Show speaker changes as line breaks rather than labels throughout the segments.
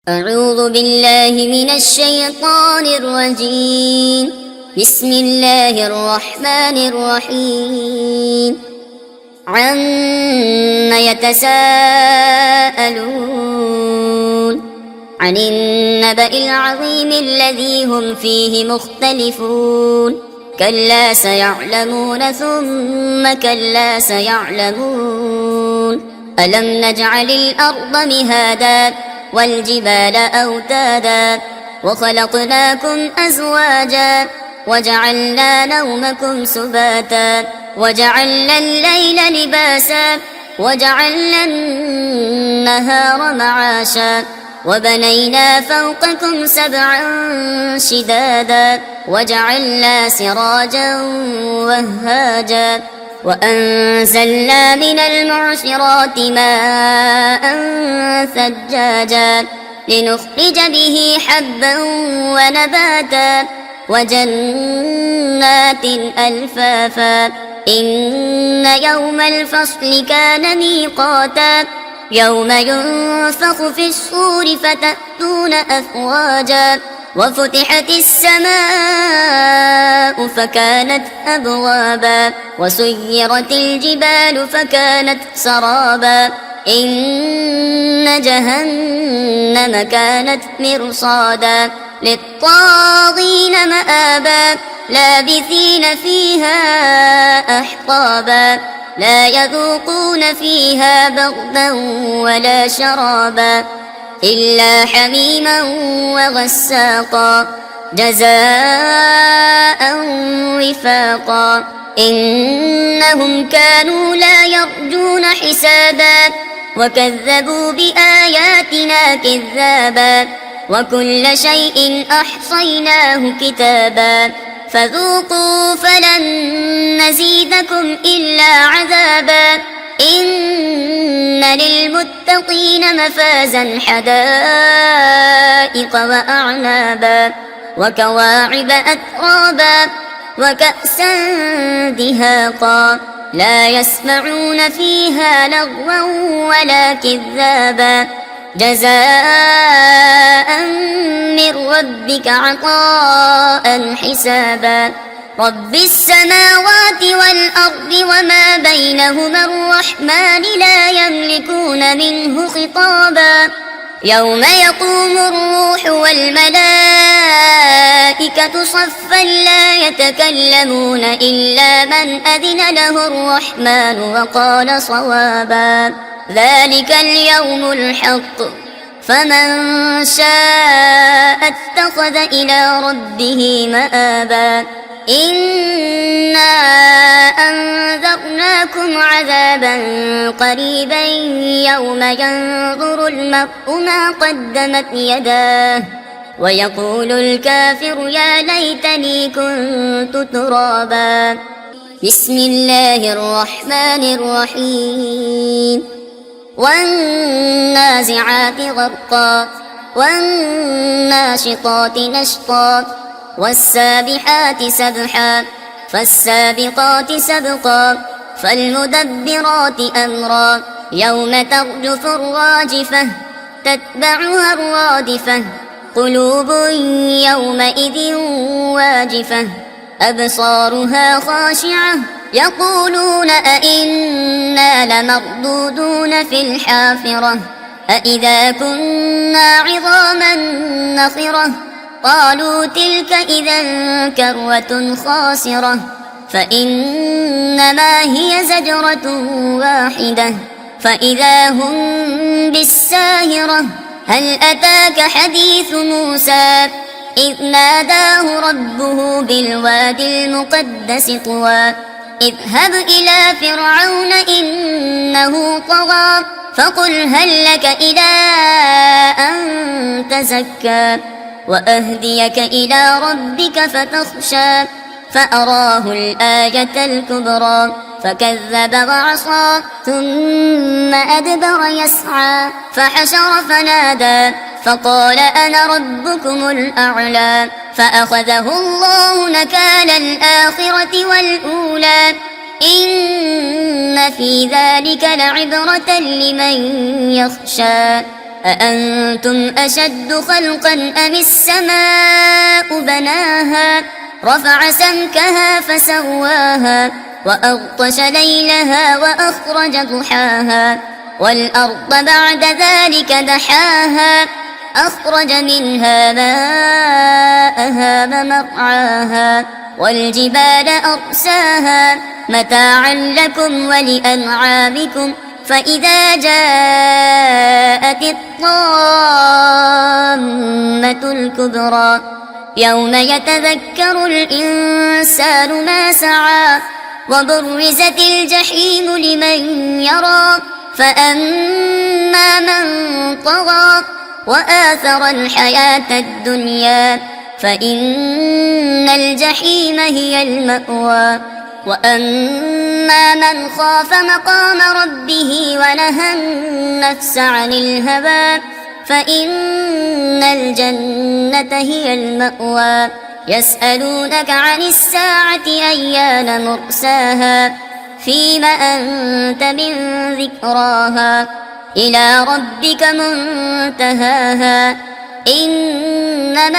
أعوذ بالله من الشيطان الرجيم. بسم الله الرحمن الرحيم. عما يتساءلون عن النبأ العظيم الذي هم فيه مختلفون كلا سيعلمون ثم كلا سيعلمون. ألم نجعل الأرض مهادا والجبال أوتادا وخلقناكم أزواجا وجعلنا نومكم سباتا وجعلنا الليل لباسا وجعلنا النهار معاشا وبنينا فوقكم سبعا شدادا وجعلنا سراجا وهاجا وأنزلنا من المعصرات ماء ثجاجا لنخرج به حبا ونباتا وجنات ألفافا. إن يوم الفصل كان ميقاتا يوم ينفخ في الصور فتأتون أفواجا وفتحت السماء فكانت أبوابا وسيرت الجبال فكانت سرابا. إن جهنم كانت مرصادا للطاغين مآبا لابثين فيها أحقابا لا يذوقون فيها بردا ولا شرابا إلا حميما وغساقا جزاء وفاقا. إنهم كانوا لا يرجون حسابا وكذبوا بآياتنا كذابا وكل شيء أحصيناه كتابا فذوقوا فلن نزيدكم إلا عذابا. إن للمتقين مفازا حدائق وأعنابا وكواعب أترابا وكأسا دهاقا لا يسمعون فيها لغوا ولا كذابا جزاء من ربك عطاء حسابا. رب السماوات والأرض وما بينهما الرحمن لا يملكون منه خطابا. يوم يقوم الروح والملائكة صفا لا يتكلمون إلا من أذن له الرحمن وقال صوابا. ذلك اليوم الحق فمن شاء اتخذ إلى ربه مآبا. إنا أنذرناكم عذابا قريبا يوم ينظر المرء ما قدمت يداه ويقول الكافر يا ليتني كنت ترابا. بسم الله الرحمن الرحيم. والنازعات غرقا والناشطات نشطا والسابحات سبحا فالسابقات سبقا فالمدبرات أمرا يوم ترجف الراجفة تتبعها الرادفة قلوب يومئذ واجفة أبصارها خاشعة يقولون أئنا لمردودون في الحافرة أئذا كنا عظاما نخرة قالوا تلك إذا كرة خاسرة فإنما هي زجرة واحدة فإذا هم بالساهرة. هل أتاك حديث موسى إذ ناداه ربه بالوادي المقدس طوى اذهب إلى فرعون إنه طغى فقل هل لك إلى أن تزكى وأهديك إلى ربك فتخشى فأراه الآية الكبرى فكذب وعصى ثم أدبر يسعى فحشر فنادى فقال أنا ربكم الأعلى فأخذه الله نكال الآخرة والأولى إن في ذلك لعبرة لمن يخشى أأنتم أشد خلقا أم السماء بناها رفع سمكها فسواها وأغطش ليلها وأخرج ضحاها والأرض بعد ذلك دحاها أخرج منها ماءها ومرعاها والجبال أرساها متاعا لكم ولأنعامكم فإذا جاءت الطامة الكبرى يوم يتذكر الإنسان ما سعى وبرزت الجحيم لمن يرى فأما من طغى وآثر الحياة الدنيا فإن الجحيم هي المأوى وأما من خاف مقام ربه ونهى النفس عن الهوى فإن الجنة هي المأوى يسألونك عن الساعة أيان مرساها فيم أنت من ذكراها إلى ربك منتهاها إنما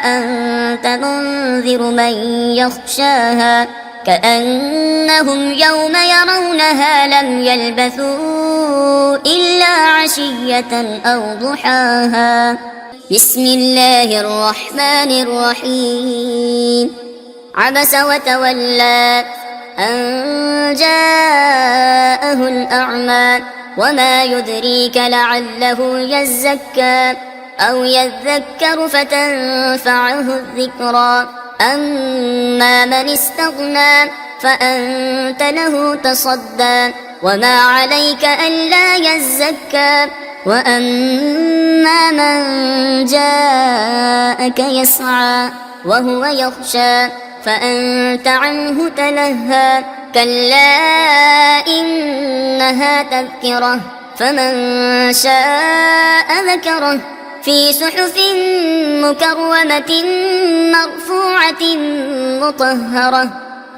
أنت منذر من يخشاها كأنهم يوم يرونها لم يلبثوا إلا عشية أو ضحاها بسم الله الرحمن الرحيم عبس وتولى أن جاءه الأعمى وما يدريك لعله يزكى أو يذكر فتنفعه الذكرى أما من استغنى فأنت له تصدى وما عليك ألا يزكى وأما من جاءك يسعى وهو يخشى فأنت عنه تلهى كلا إنها تذكرة فمن شاء ذكره في صحف مكرمة مرفوعة مطهرة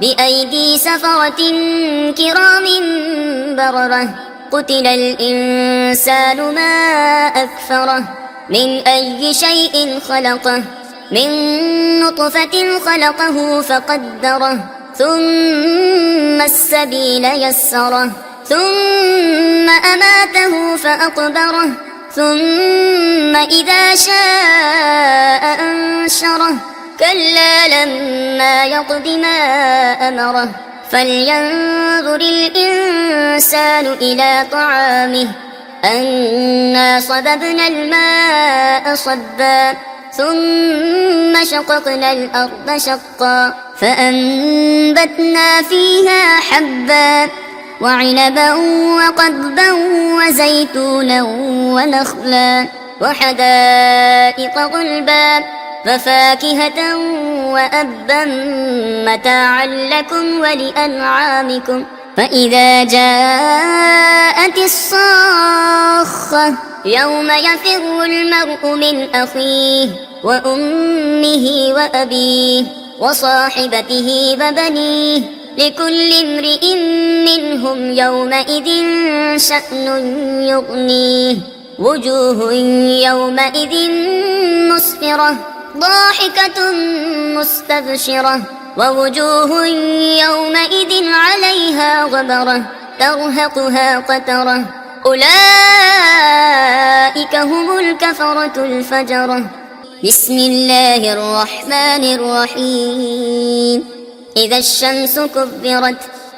بأيدي سفرة كرام بررة قتل الإنسان ما أكفره من أي شيء خلقه من نطفة خلقه فقدره ثم السبيل يسره ثم أماته فأقبره ثم إذا شاء أنشره كلا لما يقض ما أمره فلينظر الإنسان إلى طعامه أنا صببنا الماء صبا ثم شققنا الأرض شقا فأنبتنا فيها حبا وعنبا وقضبا وزيتونا ونخلا وحدائق غلبا وفاكهة وأبا متاعا لكم ولأنعامكم فإذا جاءت الصاخة يوم يفر المرء من أخيه وأمه وأبيه وصاحبته وبنيه لكل امرئ منهم يومئذ شأن يغنيه وجوه يومئذ مسفرة ضاحكة مستبشرة ووجوه يومئذ عليها غبرة ترهقها قترة أولئك هم الكفرة الفجرة بسم الله الرحمن الرحيم إذا الشمس كبرت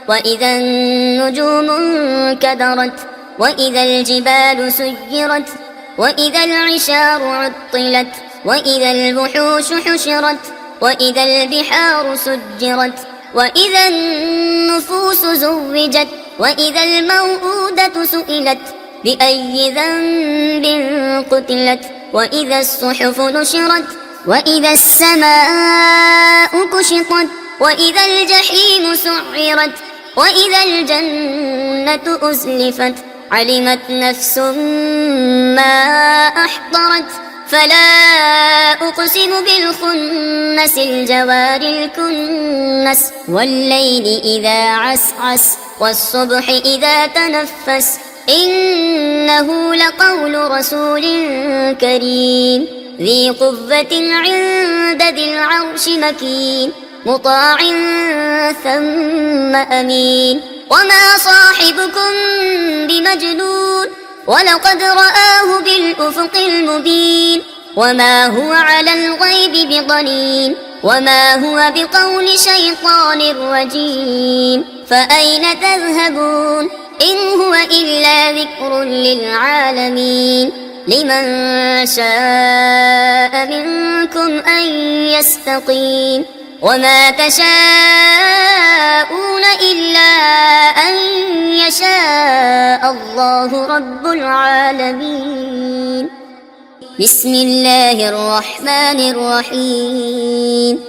وإذا النجوم انكدرت وإذا الجبال سيرت وإذا العشار عطلت وإذا الوحوش حشرت وإذا البحار سجرت وإذا النفوس زوجت وإذا الموءودة سئلت بأي ذنب قتلت وإذا الصحف نشرت وإذا السماء كشطت وإذا الجحيم سعرت وإذا الجنة أزلفت علمت نفس ما أحضرت فلا أقسم بالخنس الجوار الكنس والليل إذا عسعس والصبح إذا تنفس إنه لقول رسول كريم ذي قوة عند ذي العرش مكين مطاع ثم أمين وما صاحبكم بمجنون ولقد رآه بالأفق المبين وما هو على الغيب بضنين وما هو بقول شيطان رجيم فأين تذهبون إن هو إلا ذكر للعالمين لمن شاء منكم أن يستقيم وما تشاءون إلا أن يشاء الله رب العالمين بسم الله الرحمن الرحيم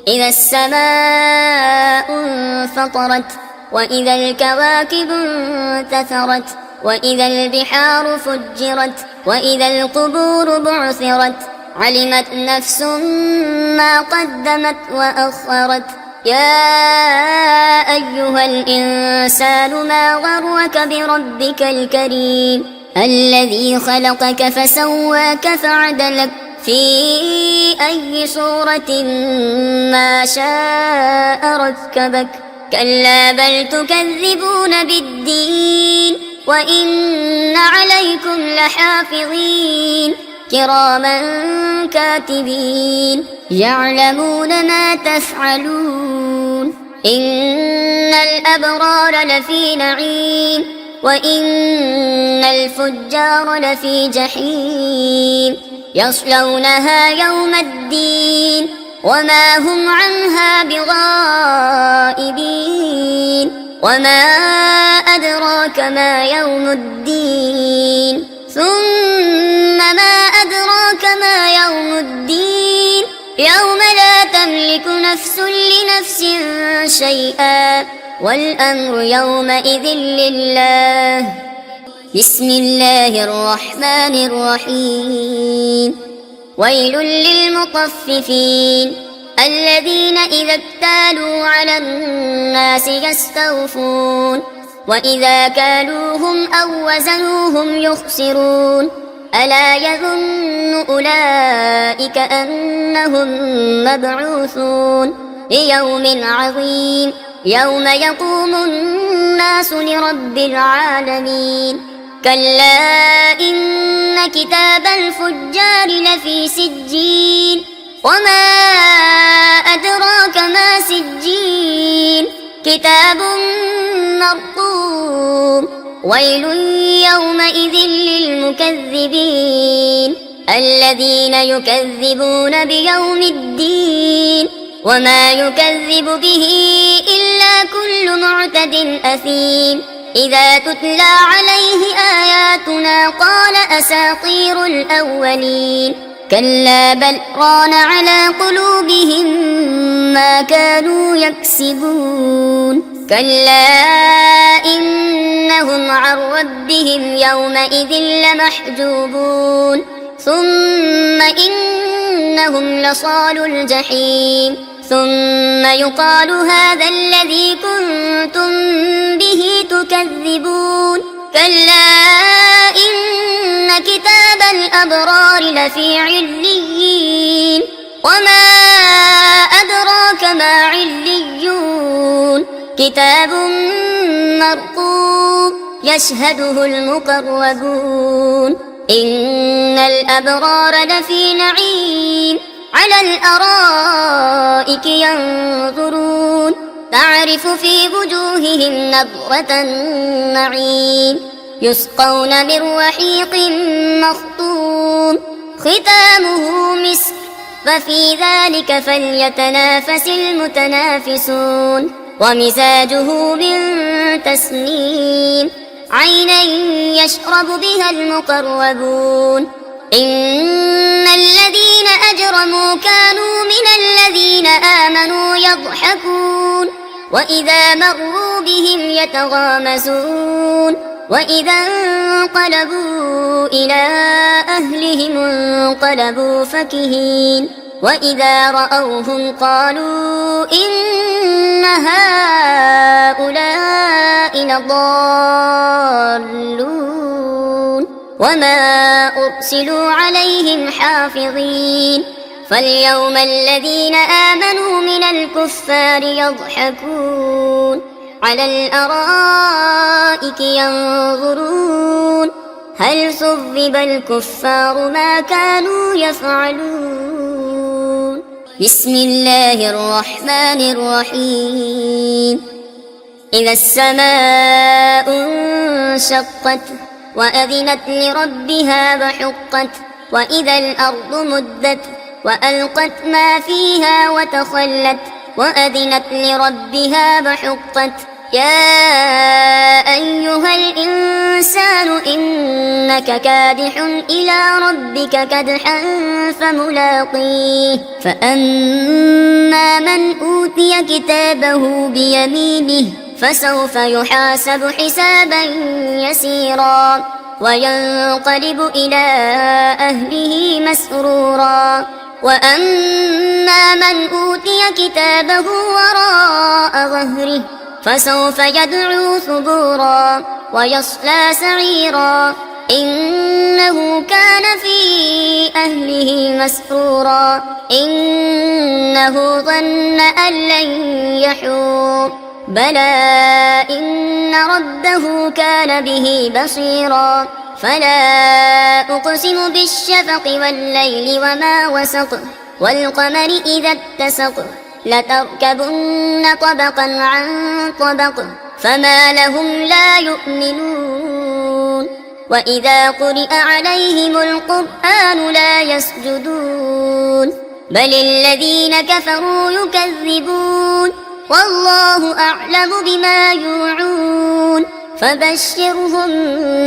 إذا السماء انفطرت وإذا الكواكب انتثرت وإذا البحار فجرت وإذا القبور بعثرت علمت نفس ما قدمت وأخرت يا أيها الإنسان ما غرك بربك الكريم الذي خلقك فسواك فعدلك في أي صورة ما شاء ركبك كلا بل تكذبون بالدين وإن عليكم لحافظين كراما كاتبين يعلمون ما تفعلون إن الأبرار لفي نعيم وإن الفجار لفي جحيم يصلونها يوم الدين وما هم عنها بغائبين وما أدراك ما يوم الدين ثم ما أدراك ما يوم الدين يوم لا تملك نفس لنفس شيئا والأمر يومئذ لله بسم الله الرحمن الرحيم ويل للمطففين الذين إذا اكتالوا على الناس يستوفون وإذا كالوهم أو وزنوهم يخسرون ألا يظن أولئك أنهم مبعوثون ليوم عظيم يوم يقوم الناس لرب العالمين كلا إن كتاب الفجار لفي سجين وما أدراك ما سجين كتاب مرقوم ويل يومئذ للمكذبين الذين يكذبون بيوم الدين وما يكذب به إلا كل معتد أثيم إذا تتلى عليه آياتنا قال أساطير الأولين كلا بل ران على قلوبهم ما كانوا يكسبون كلا إنهم عن ربهم يومئذ لمحجوبون ثم إنهم لصالوا الجحيم ثم يقال هذا الذي كنتم به تكذبون كلا إن كتاب الأبرار لفي عليين وما أدراك ما عليون كتاب مرقوم يشهده المقربون إن الأبرار لفي نعيم على الأرائك ينظرون تعرف في وجوههم نضرة النعيم يسقون من رحيق مختوم ختامه مسك ففي ذلك فليتنافس المتنافسون ومزاجه من تسنيم عينا يشرب بها المقربون إن الذين أجرموا كانوا من الذين آمنوا يضحكون وإذا مروا بهم يتغامزون وإذا انقلبوا إلى أهلهم انقلبوا فكهين وإذا رأوهم قالوا إن هؤلاء لضالون وما أرسلوا عليهم حافظين فاليوم الذين آمنوا من الكفار يضحكون على الأرائك ينظرون هل ثوب الكفار ما كانوا يفعلون بسم الله الرحمن الرحيم إذا السماء انشقت وأذنت لربها وحقت وإذا الأرض مدت وألقت ما فيها وتخلت وأذنت لربها وحقت يا أيها الإنسان إنك كادح إلى ربك كدحا فملاقيه فأما من أوتي كتابه بيمينه فسوف يحاسب حسابا يسيرا وينقلب إلى أهله مسرورا وأما من أوتي كتابه وراء ظهره فسوف يدعو ثبورا ويصلى سعيرا إنه كان في أهله مسرورا إنه ظن أن لن يحور بلى إن ربه كان به بصيرا فلا أقسم بالشفق والليل وما وسق والقمر إذا اتسق لتركبن طبقا عن طبق فما لهم لا يؤمنون وإذا قرئ عليهم القرآن لا يسجدون بل الذين كفروا يكذبون والله أعلم بما يوعون فبشرهم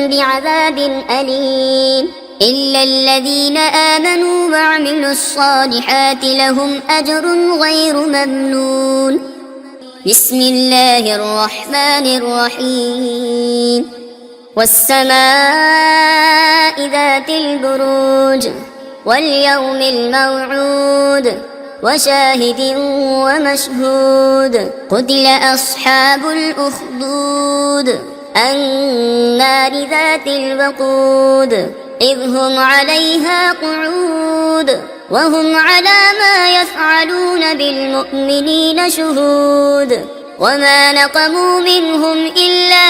بعذاب أليم إلا الذين آمنوا وعملوا الصالحات لهم أجر غير ممنون بسم الله الرحمن الرحيم والسماء ذات البروج واليوم الموعود وشاهد ومشهود قتل أصحاب الأخدود النار ذات الوقود إذ هم عليها قعود وهم على ما يفعلون بالمؤمنين شهود وما نقموا منهم إلا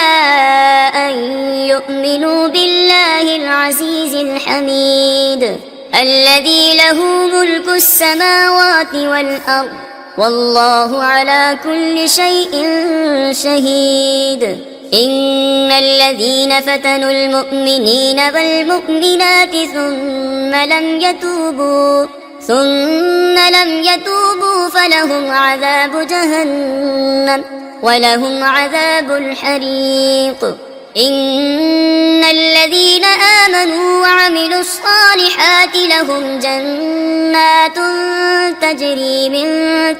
أن يؤمنوا بالله العزيز الحميد الذي له ملك السماوات والأرض والله على كل شيء شهيد إن الذين فتنوا المؤمنين والمؤمنات ثم لم يتوبوا فلهم عذاب جهنم ولهم عذاب الحريق إن الذين آمنوا وعملوا الصالحات لهم جنات تجري من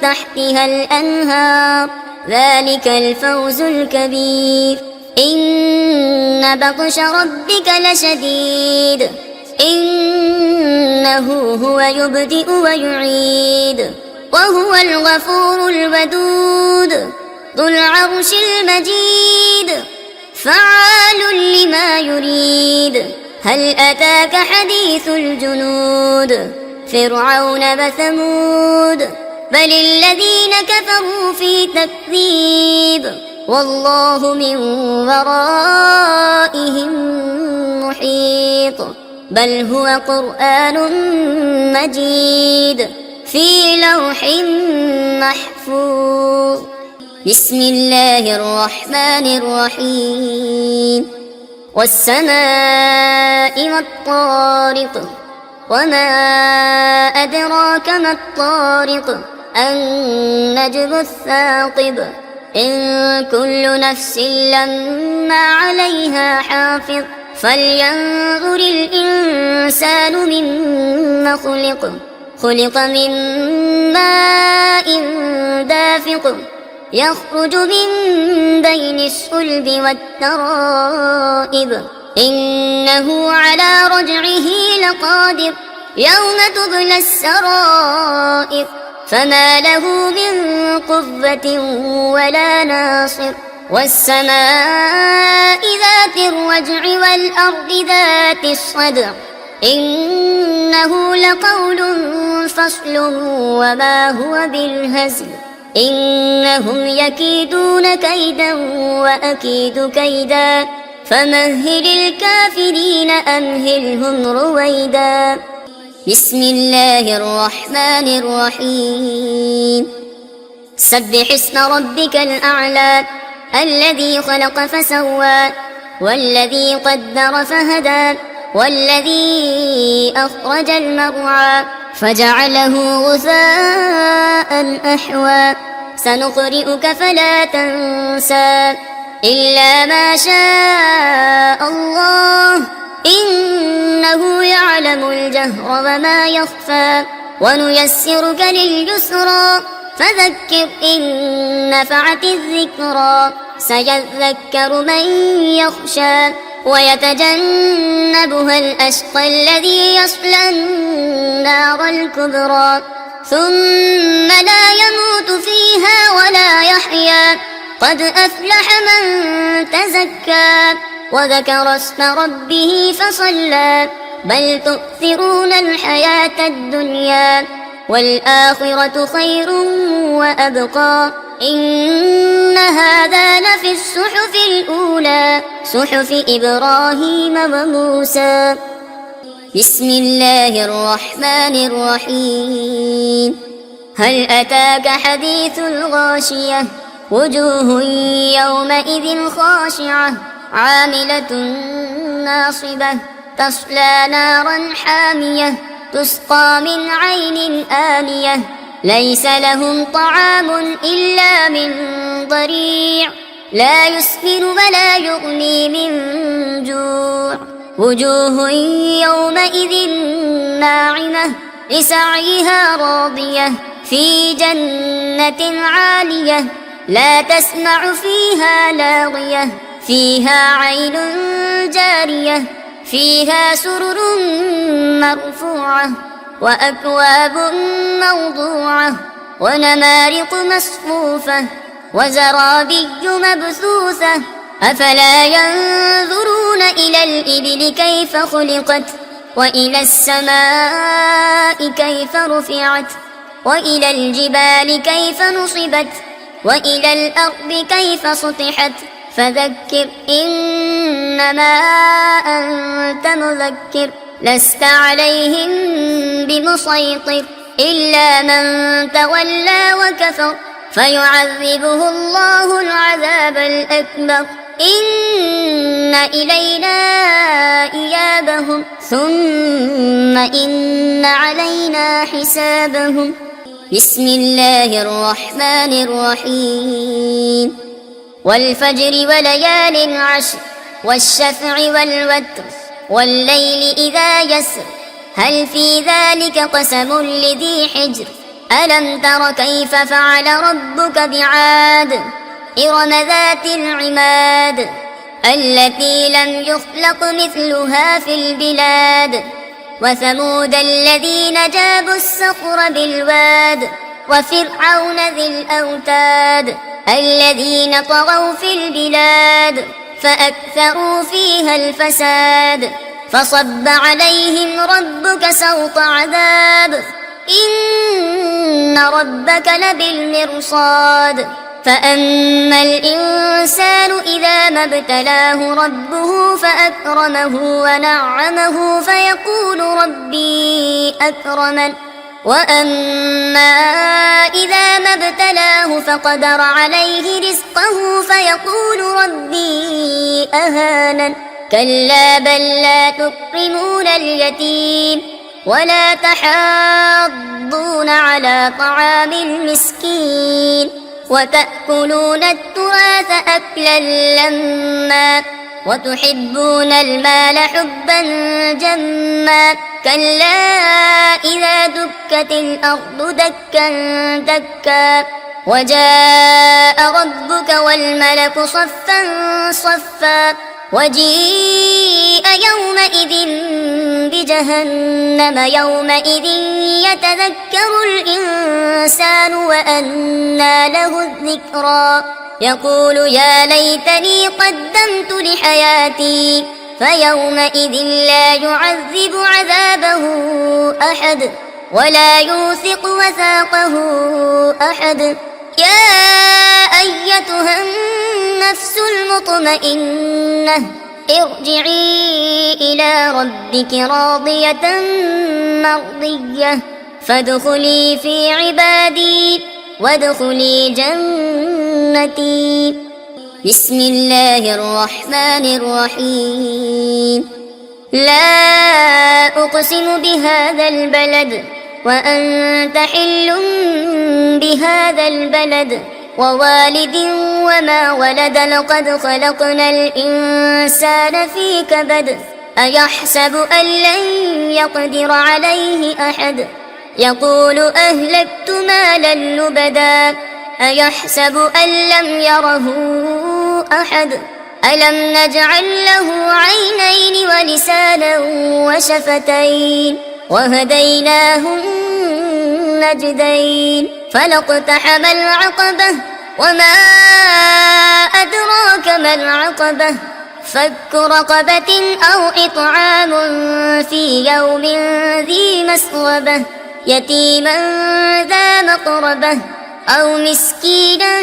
تحتها الأنهار ذلك الفوز الكبير إن بطش ربك لشديد إنه هو يبدئ ويعيد وهو الغفور الودود ذو العرش المجيد فعال لما يريد هل أتاك حديث الجنود فرعون وثمود بل الذين كفروا في تكذيب والله من ورائهم محيط بل هو قرآن مجيد في لوح محفوظ بسم الله الرحمن الرحيم والسماء والطارق وما أدراك ما الطارق النجم الثاقب إن كل نفس لما عليها حافظ فلينظر الإنسان مما خلق من ماء دافق يخرج من بين الصلب والترائب إنه على رجعه لقادر يوم تبلى السرائر فما له من قوة ولا ناصر والسماء ذات الرجع والأرض ذات الصدع إنه لقول فصل وما هو بالهزل إنهم يكيدون كيدا وأكيد كيدا فمهل الكافرين أمهلهم رويدا بسم الله الرحمن الرحيم سبح اسم ربك الأعلى الذي خلق فسوى والذي قدر فهدى والذي أخرج المرعى فجعله غثاء أحوى سنقرئك فلا تنسى إلا ما شاء الله إنه يعلم الجهر وما يخفى ونيسرك لليسرى فذكر إن نفعت الذكرى سيذكر من يخشى ويتجنبها الأشقى الذي يصلى النار الكبرى ثم لا يموت فيها ولا يحيا قد أفلح من تزكى وذكر اسم ربه فصلى بل تؤثرون الحياة الدنيا والآخرة خير وأبقى إن هذا لفي الصحف الأولى صحف إبراهيم وموسى بسم الله الرحمن الرحيم هل أتاك حديث الغاشية وجوه يومئذ خاشعة عاملة ناصبة تصلى نارا حامية تسقى من عين آنية ليس لهم طعام إلا من ضريع لا يسمن ولا يغني من جوع وجوه يومئذ ناعمة لسعيها راضية في جنة عالية لا تسمع فيها لاغية فيها عين جارية فيها سرر مرفوعة وأكواب موضوعة ونمارق مصفوفة وزرابي مبثوثة أفلا ينظرون إلى الإبل كيف خلقت وإلى السماء كيف رفعت وإلى الجبال كيف نصبت وإلى الأرض كيف سطحت فذكر إنما أنت مذكر لست عليهم بمسيطر إلا من تولى وكفر فيعذبه الله العذاب الأكبر إن إلينا إيابهم ثم إن علينا حسابهم بسم الله الرحمن الرحيم والفجر وليال عشر والشفع والوتر والليل إذا يسر هل في ذلك قسم لذي حجر ألم تر كيف فعل ربك بعاد إرم ذات العماد التي لم يخلق مثلها في البلاد وثمود الذين جابوا الصخر بالواد وفرعون ذي الأوتاد الذين طغوا في البلاد فأكثروا فيها الفساد فصب عليهم ربك سوط عذاب إن ربك لبالمرصاد فأما الإنسان إذا ما ابتلاه ربه فأكرمه ونعمه فيقول ربي أكرمن وأما إذا ما ابتلاه فقدر عليه رزقه فيقول ربي أهانن كلا بل لا تكرمون اليتيم ولا تحاضون على طعام المسكين وتأكلون التراث أكلا لما وتحبون المال حبا جما كلا إذا دكت الأرض دكا دكا وجاء ربك والملك صفا صفا وجيء يومئذ بجهنم يومئذ يتذكر الإنسان وأنى له الذكرى يقول يا ليتني قدمت لحياتي فيومئذ لا يعذب عذابه أحد ولا يوثق وثاقه أحد يا أيتها النفس المطمئنة ارجعي إلى ربك راضية مرضية فادخلي في عبادي وادخلي جنتي. بسم الله الرحمن الرحيم. لا أقسم بهذا البلد وأنت حل بهذا البلد ووالد وما ولد لقد خلقنا الإنسان في كبد أيحسب أن لن يقدر عليه أحد يقول أهلكت مالا لبدا أيحسب أن لم يره أحد ألم نجعل له عينين ولسانا وشفتين وهديناه النجدين فلاقتحم العقبة وما أدراك ما العقبة فك رقبة أو إطعام في يوم ذي مسغبة يتيما ذا مقربة أو مسكينا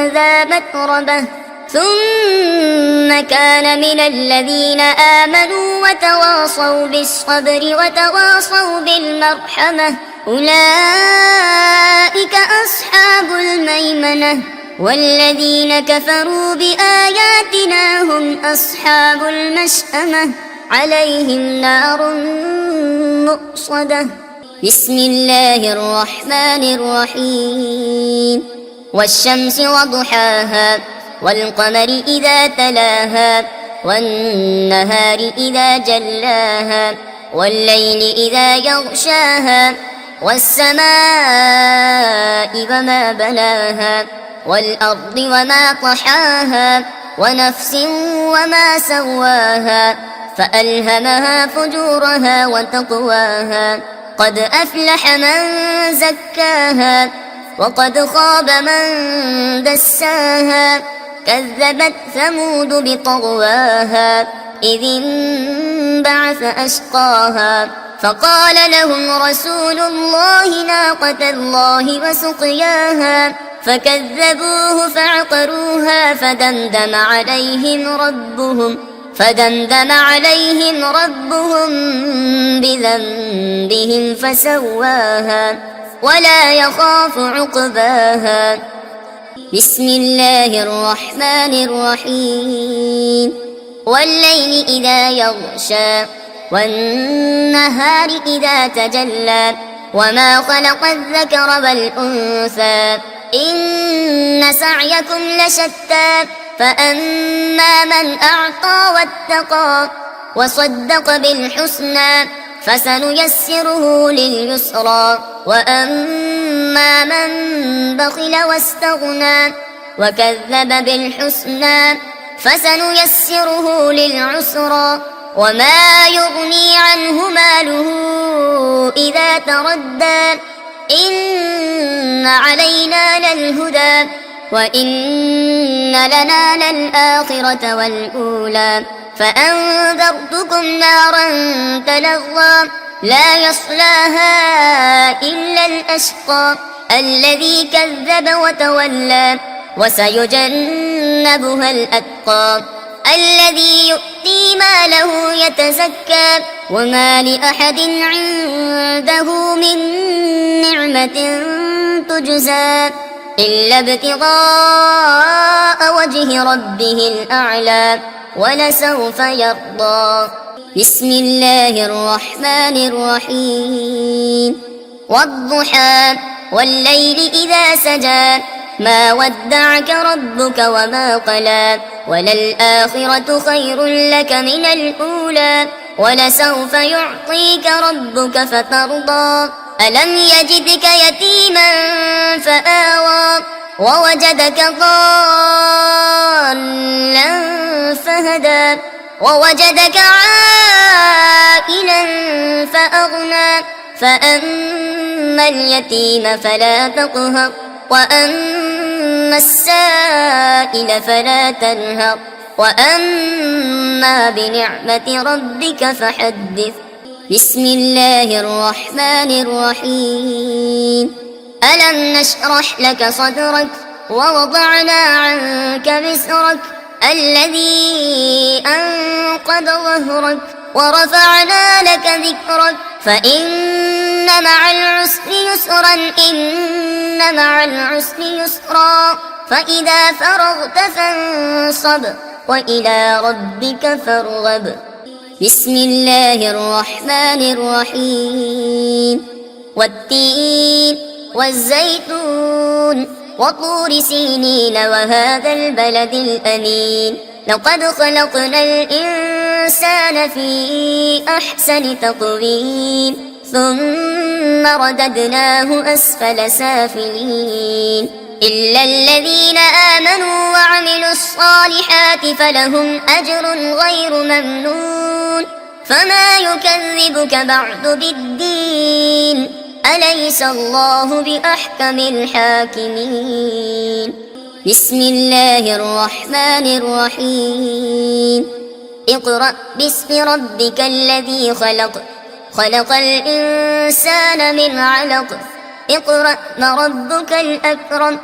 ذا متربة ثم كان من الذين آمنوا وتواصوا بالصبر وتواصوا بالمرحمة أولئك أصحاب الميمنة والذين كفروا بآياتنا هم أصحاب المشأمة عليهم نار مؤصدة. بسم الله الرحمن الرحيم. والشمس وضحاها والقمر إذا تلاها والنهار إذا جلاها والليل إذا يغشاها والسماء وما بناها والأرض وما طحاها ونفس وما سواها فألهمها فجورها وتقواها قد أفلح من زكاها وقد خاب من دساها كذبت ثمود بطغواها إذ انبعث أشقاها فقال لهم رسول الله ناقة الله وسقياها فكذبوه فعقروها فدمدم عليهم ربهم بذنبهم فسواها ولا يخاف عقباها. بسم الله الرحمن الرحيم. والليل إذا يغشى والنهار إذا تجلى وما خلق الذكر والأنثى إن سعيكم لشتى فأما من أعطى واتقى وصدق بالحسنى فسنيسره لليسرى وأما من بخل واستغنى وكذب بالحسنى فسنيسره للعسرى وما يغني عنه ماله إذا تردى إن علينا للهدى وإن لنا للآخرة والأولى فأنذرتكم نارا تلظى لا يصلاها إلا الأشقى الذي كذب وتولى وسيجنبها الأتقى الذي يؤتي ماله يتزكى وما لأحد عنده من نعمة تجزى إلا ابتغاء وجه ربه الأعلى ولسوف يرضى. بسم الله الرحمن الرحيم. والضحى والليل إذا سجى ما ودعك ربك وما قلى وللآخرة خير لك من الأولى ولسوف يعطيك ربك فترضى ألم يجدك يتيما فآوى ووجدك ضالا فهدى ووجدك عائلا فأغنى فأما اليتيم فلا تقهر وأما السائل فلا تنهر وأما بنعمة ربك فحدث. بسم الله الرحمن الرحيم. ألم نشرح لك صدرك ووضعنا عنك وزرك الذي أنقض ظهرك ورفعنا لك ذكرك فإن مع العسر يسرا إن مع العسر يسرا فإذا فرغت فانصب وإلى ربك فارغب. بسم الله الرحمن الرحيم. والتين والزيتون وطور سينين وهذا البلد الأمين لقد خلقنا الإنسان في أحسن تقويم ثم رددناه أسفل سافلين إلا الذين آمنوا وعملوا الصالحات فلهم أجر غير ممنون فما يكذبك بعد بالدين أليس الله بأحكم الحاكمين. بسم الله الرحمن الرحيم. اقرأ باسم ربك الذي خلق خلق الإنسان من علق اقرأ ربك الأكرم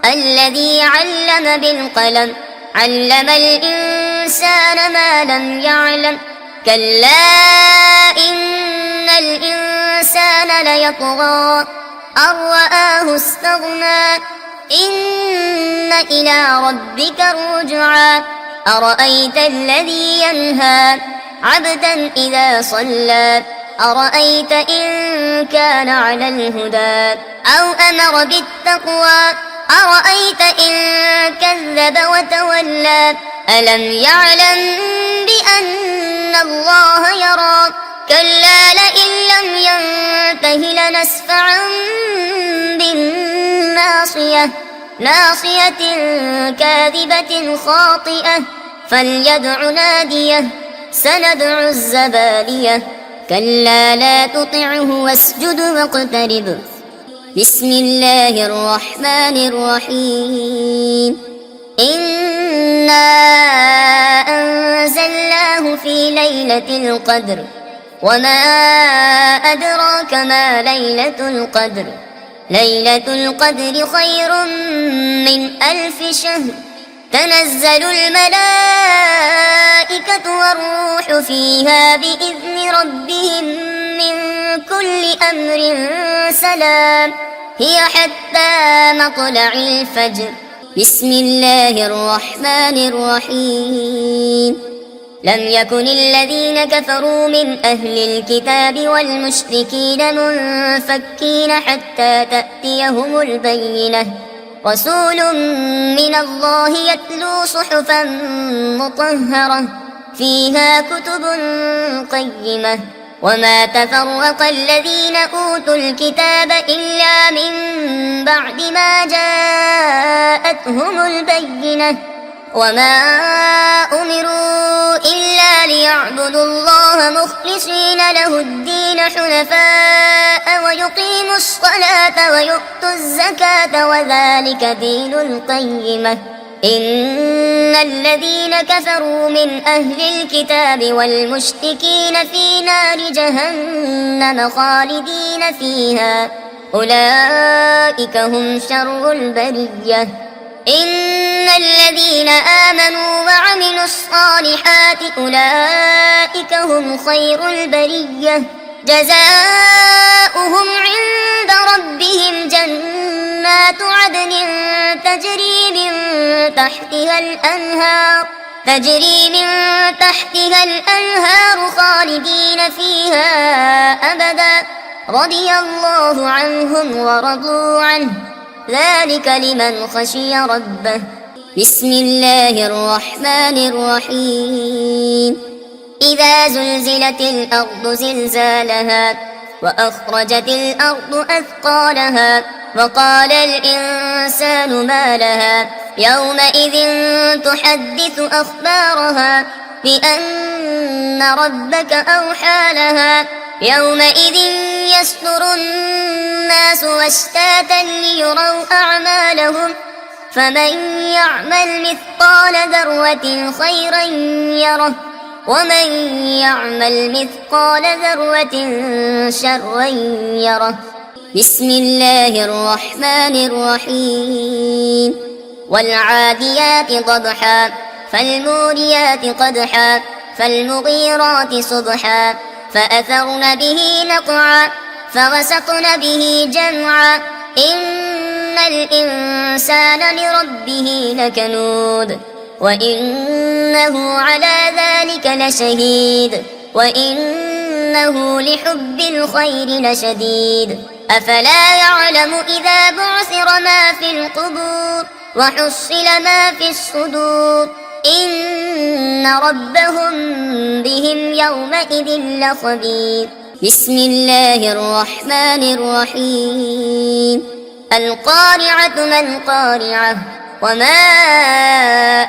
الذي علم بالقلم علم الإنسان ما لم يعلم كلا إن الإنسان ليطغى أن رآه استغنى إن إلى ربك الرجعى أرأيت الذي ينهى عبدا إذا صلى أرأيت إن كان على الهدى أو أمر بالتقوى أرأيت إن كذب وتولى ألم يعلم بأن الله يرى كلا لئن لم ينته لنسفعا بالناصية ناصية كاذبة خاطئة فليدع ناديه سندع الزبانية كلا لا تطعه واسجد واقترب. بسم الله الرحمن الرحيم. إنا أنزلناه في ليلة القدر وما أدراك ما ليلة القدر ليلة القدر خير من 1000 شهر تنزل الملائكة والروح فيها بإذن ربهم من كل أمر سلام هي حتى مطلع الفجر. بسم الله الرحمن الرحيم. لم يكن الذين كفروا من أهل الكتاب والمشركين منفكين حتى تأتيهم البينة رسول من الله يتلو صحفا مطهرة فيها كتب قيمة وما تفرق الذين أوتوا الكتاب إلا من بعد ما جاءتهم البينة وما أمروا إلا ليعبدوا الله مخلصين له الدين حنفاء ويقيموا الصلاة ويؤتوا الزكاة وذلك دين القيمة إن الذين كفروا من أهل الكتاب والمشركين في نار جهنم خالدين فيها أولئك هم شر البرية إن الذين آمنوا وعملوا الصالحات أولئك هم خير البرية جزاؤهم عند ربهم جنات عدن تجري من تحتها الأنهار خالدين فيها أبدا رضي الله عنهم ورضوا عنه ذلك لمن خشي ربه. بسم الله الرحمن الرحيم. إذا زلزلت الأرض زلزالها وأخرجت الأرض أثقالها وقال الإنسان ما لها يومئذ تحدث أخبارها بأن ربك أوحى لها يومئذ يصدر الناس أشتاتا ليروا أعمالهم فمن يعمل مثقال ذرة خيرا يره ومن يعمل مثقال ذرة شرا يره. بسم الله الرحمن الرحيم. والعاديات ضبحا فالموريات قدحا فالمغيرات صبحا فأثرن به نقعا فوسطن به جمعا إن الإنسان لربه لكنود وإنه على ذلك لشهيد وإنه لحب الخير لشديد. أفلا يعلم إذا بعثر ما في القبور وحصل ما في الصدور إن ربهم بهم يومئذ لخبير. بسم الله الرحمن الرحيم. القارعة ما القارعة وما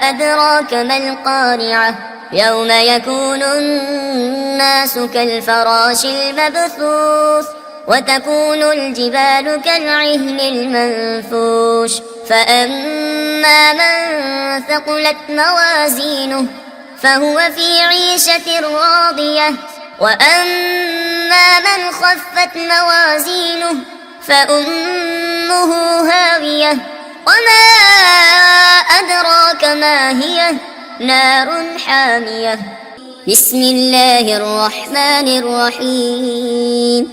أدراك ما القارعة يوم يكون الناس كالفراش المبثوث وتكون الجبال كالعهن المنفوش فأما من ثقلت موازينه فهو في عيشة راضية وأما من خفت موازينه فأمه هاوية وما أدراك ما هي نار حامية. بسم الله الرحمن الرحيم.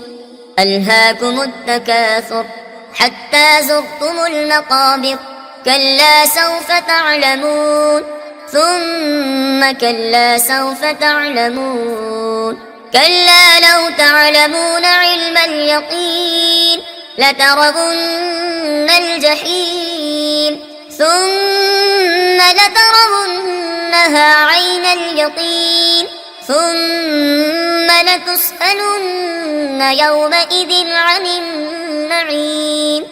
ألهاكم التكاثر حتى زرتم المقابر كلا سوف تعلمون ثم كلا سوف تعلمون كلا لو تعلمون علم اليقين لترون الجحيم ثم لترونها عين اليقين ثم لتسألن يومئذ عن النعيم.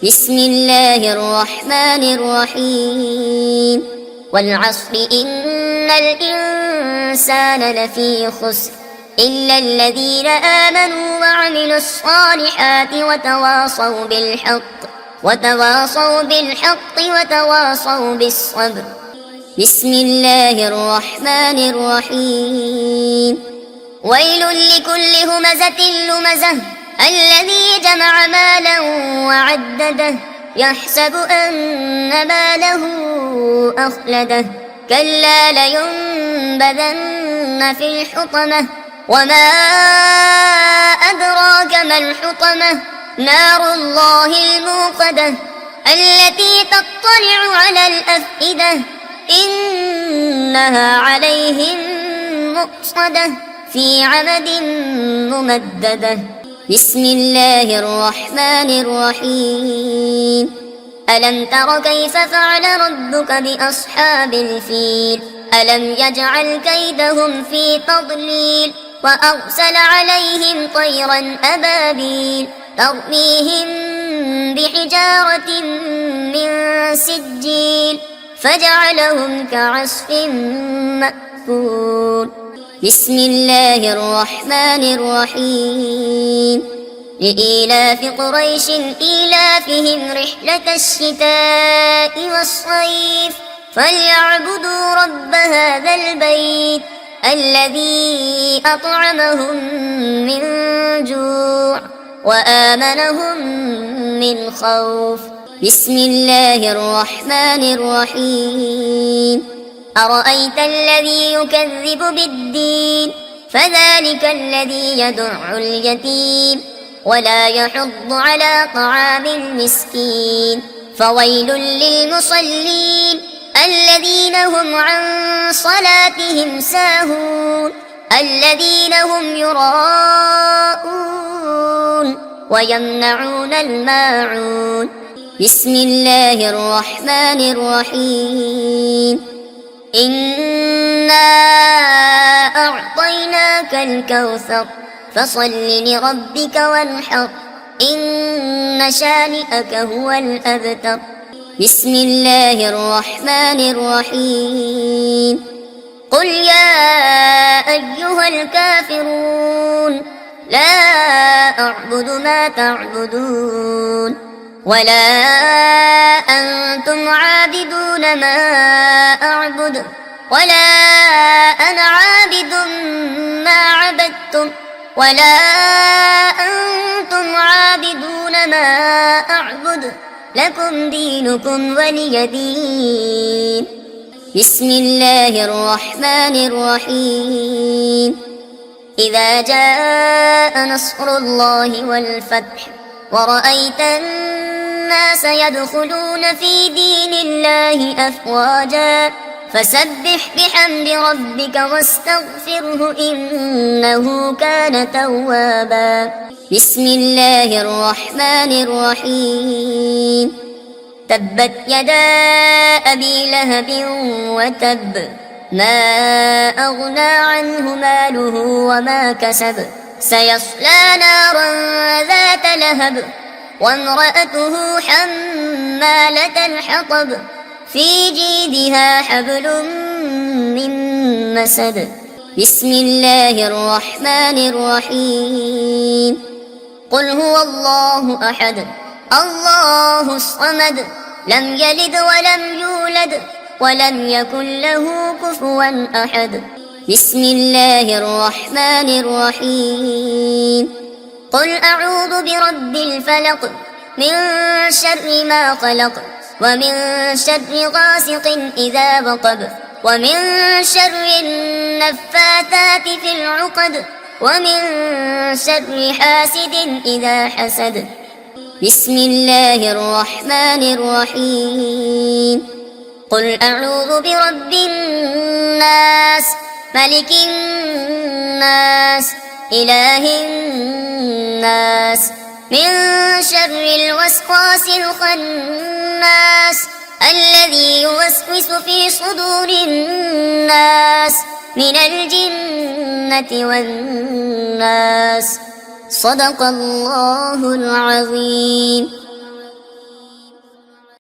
بسم الله الرحمن الرحيم. والعصر إن الإنسان لفي خسر إلا الذين آمنوا وعملوا الصالحات وتواصوا بالحق وتواصوا بالصبر. بسم الله الرحمن الرحيم. ويل لكل همزة لمزة الذي جمع مالا وعدده يحسب أن ماله أخلده كلا لينبذن في الحطمة وما أدراك ما الحطمة نار الله الموقدة التي تطلع على الأفئدة إنها عليهم مؤصدة في عمد ممددة. بسم الله الرحمن الرحيم. ألم تر كيف فعل ربك بأصحاب الفيل ألم يجعل كيدهم في تضليل وأرسل عليهم طيرا أبابيل ترميهم بحجارة من سجيل فجعلهم كعصف مأكول. بسم الله الرحمن الرحيم. لإيلاف قريش إيلافهم رحلة الشتاء والصيف فليعبدوا رب هذا البيت الذي أطعمهم من جوع وآمنهم من خوف. بسم الله الرحمن الرحيم. أرأيت الذي يكذب بالدين فذلك الذي يدع اليتيم ولا يحض على طعام المسكين فويل للمصلين الذين هم عن صلاتهم ساهون الذين هم يراءون ويمنعون الماعون. بسم الله الرحمن الرحيم. إنا أعطيناك الكوثر فصل لربك وانحر إن شانئك هو الأبتر. بسم الله الرحمن الرحيم. قل يا أيها الكافرون لا أعبد ما تعبدون ولا أنتم عابدون ما أعبد ولا أنا عابد ما عبدتم ولا أنتم عابدون ما أعبد لكم دينكم ولي دين. بسم الله الرحمن الرحيم. إذا جاء نصر الله والفتح ورأيت الناس يدخلون في دين الله أفواجا فسبح بحمد ربك واستغفره إنه كان توابا. بسم الله الرحمن الرحيم. تبت يدا أبي لهب وتب ما أغنى عنه ماله وما كسب سيصلى نارا ذات لهب وامرأته حمالة الحطب في جيدها حبل من مسد. بسم الله الرحمن الرحيم. قل هو الله أحد الله الصمد لم يلد ولم يولد ولم يكن له كفوا أحد. بسم الله الرحمن الرحيم. قل أعوذ برب الفلق من شر ما خلق ومن شر غاسق إذا وقب ومن شر النفاثات في العقد ومن شر حاسد إذا حسد. بسم الله الرحمن الرحيم. قل أعوذ برب الناس ملك الناس إله الناس من شر الوسواس الخناس الذي يوسوس في صدور الناس من الجنة والناس. صدق الله العظيم.